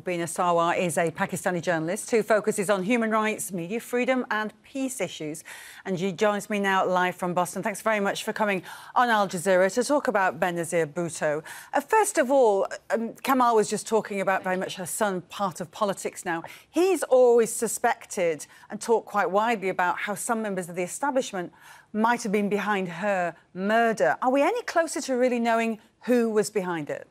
Beena Sarwar is a Pakistani journalist who focuses on human rights, media freedom and peace issues. And she joins me now live from Boston. Thanks very much for coming on Al Jazeera to talk about Benazir Bhutto. First of all, Kamal was just talking about very much her son, part of politics now. He's always suspected and talked quite widely about how some members of the establishment might have been behind her murder. Are we any closer to really knowing who was behind it?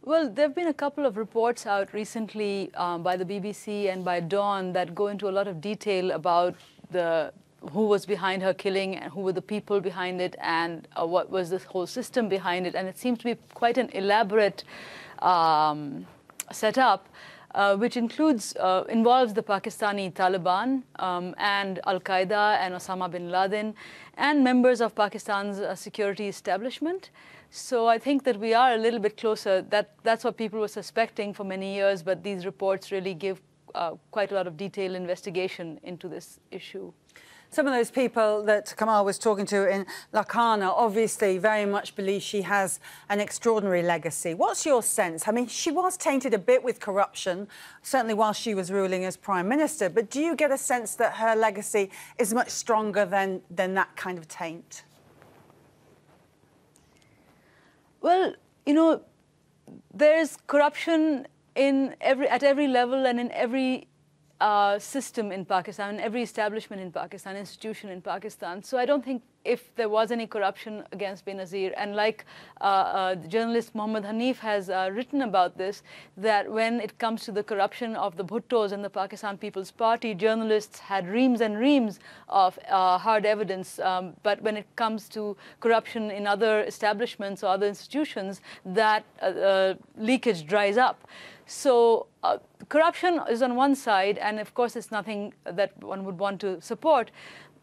Well, there have been a couple of reports out recently by the BBC and by Dawn that go into a lot of detail about who was behind her killing and who were the people behind it and what was this whole system behind it. And it seems to be quite an elaborate setup, which involves the Pakistani Taliban and Al-Qaeda and Osama bin Laden and members of Pakistan's security establishment. So I think that we are a little bit closer. That's what people were suspecting for many years, but these reports really give quite a lot of detailed investigation into this issue. Some of those people that Kamal was talking to in Lakhana obviously very much believe she has an extraordinary legacy. What's your sense? I mean, she was tainted a bit with corruption, certainly while she was ruling as Prime Minister, but do you get a sense that her legacy is much stronger than that kind of taint? Well, you know, there's corruption at every level and in every system in Pakistan, in every establishment in Pakistan, institution in Pakistan. So I don't think if there was any corruption against Benazir, and like the journalist Mohammad Hanif has written about this, that when it comes to the corruption of the Bhuttos and the Pakistan People's Party, journalists had reams and reams of hard evidence. But when it comes to corruption in other establishments or other institutions, that leakage dries up. So corruption is on one side, and of course it's nothing that one would want to support.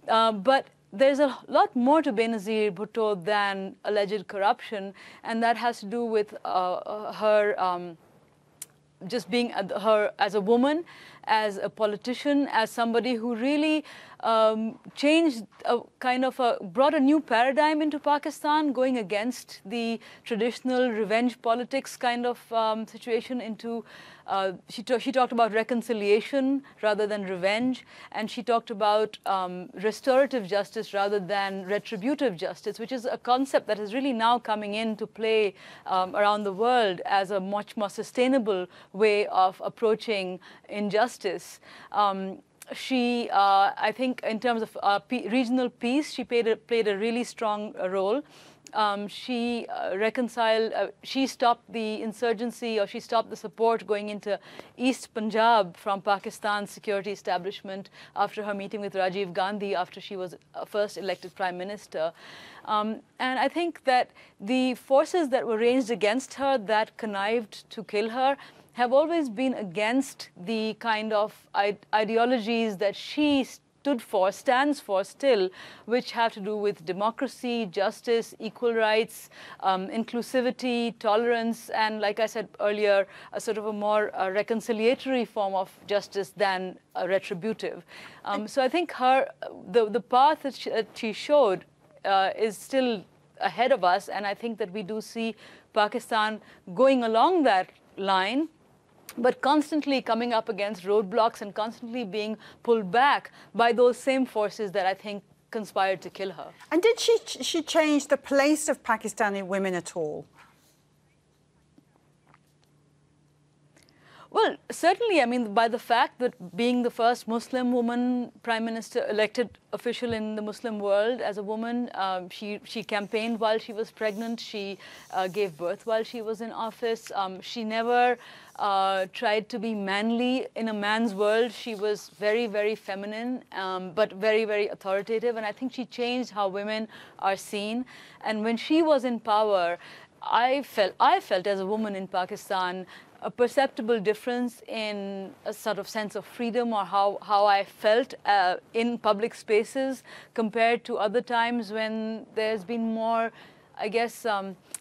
But there's a lot more to Benazir Bhutto than alleged corruption, and that has to do with her just being her as a woman, as a politician, as somebody who really changed brought a new paradigm into Pakistan, going against the traditional revenge politics kind of situation into she talked about reconciliation rather than revenge, and she talked about restorative justice rather than retributive justice, which is a concept that is really now coming into play around the world as a much more sustainable way of approaching injustice. I think in terms of regional peace, she played a really strong role. She she stopped the insurgency, or she stopped the support going into East Punjab from Pakistan's security establishment after her meeting with Rajiv Gandhi after she was first elected Prime Minister. And I think that the forces that were ranged against her, that connived to kill her, have always been against the kind of ideologies that she stands for still, which have to do with democracy, justice, equal rights, inclusivity, tolerance, and like I said earlier, a sort of a more reconciliatory form of justice than retributive. So I think the path that she showed is still ahead of us, and I think that we do see Pakistan going along that line, but constantly coming up against roadblocks and constantly being pulled back by those same forces that I think conspired to kill her. And did she change the place of Pakistani women at all? Well, certainly, I mean, by the fact that being the first Muslim woman Prime Minister, elected official in the Muslim world as a woman, she campaigned while she was pregnant, she gave birth while she was in office, she never tried to be manly in a man's world. She was very, very feminine, but very, very authoritative, and I think she changed how women are seen. And when she was in power, I felt as a woman in Pakistan a perceptible difference in a sort of sense of freedom, or how I felt in public spaces compared to other times when there's been more, I guess,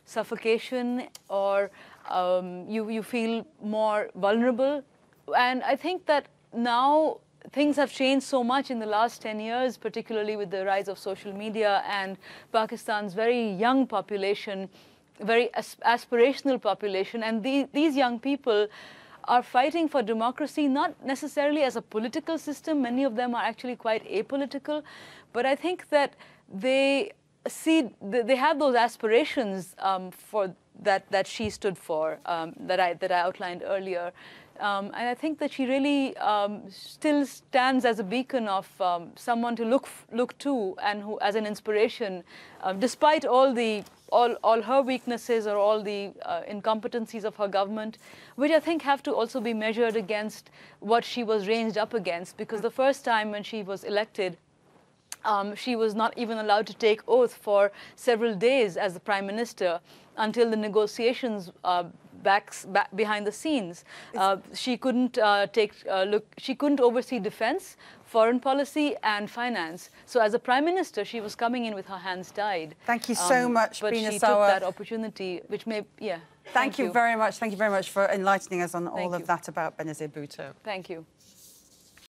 suffocation, or you feel more vulnerable. And I think that now things have changed so much in the last 10 years, particularly with the rise of social media and Pakistan's very young population very aspirational population, and these young people are fighting for democracy, not necessarily as a political system. Many of them are actually quite apolitical, but I think that they have those aspirations for that she stood for, that I outlined earlier. And I think that she really still stands as a beacon of someone to look to, and who, as an inspiration, despite all her weaknesses or all the incompetencies of her government, which I think have to also be measured against what she was ranged up against. Because the first time when she was elected, she was not even allowed to take oath for several days as the Prime Minister until the negotiations back behind the scenes. She couldn't she couldn't oversee defense, foreign policy, and finance. So as a Prime Minister, she was coming in with her hands tied. Thank you so much, but Beena she Sarwar. took that opportunity, which may, yeah. Thank you very much. Thank you very much for enlightening us on all Thank of you. that about Benazir Bhutto. Thank you.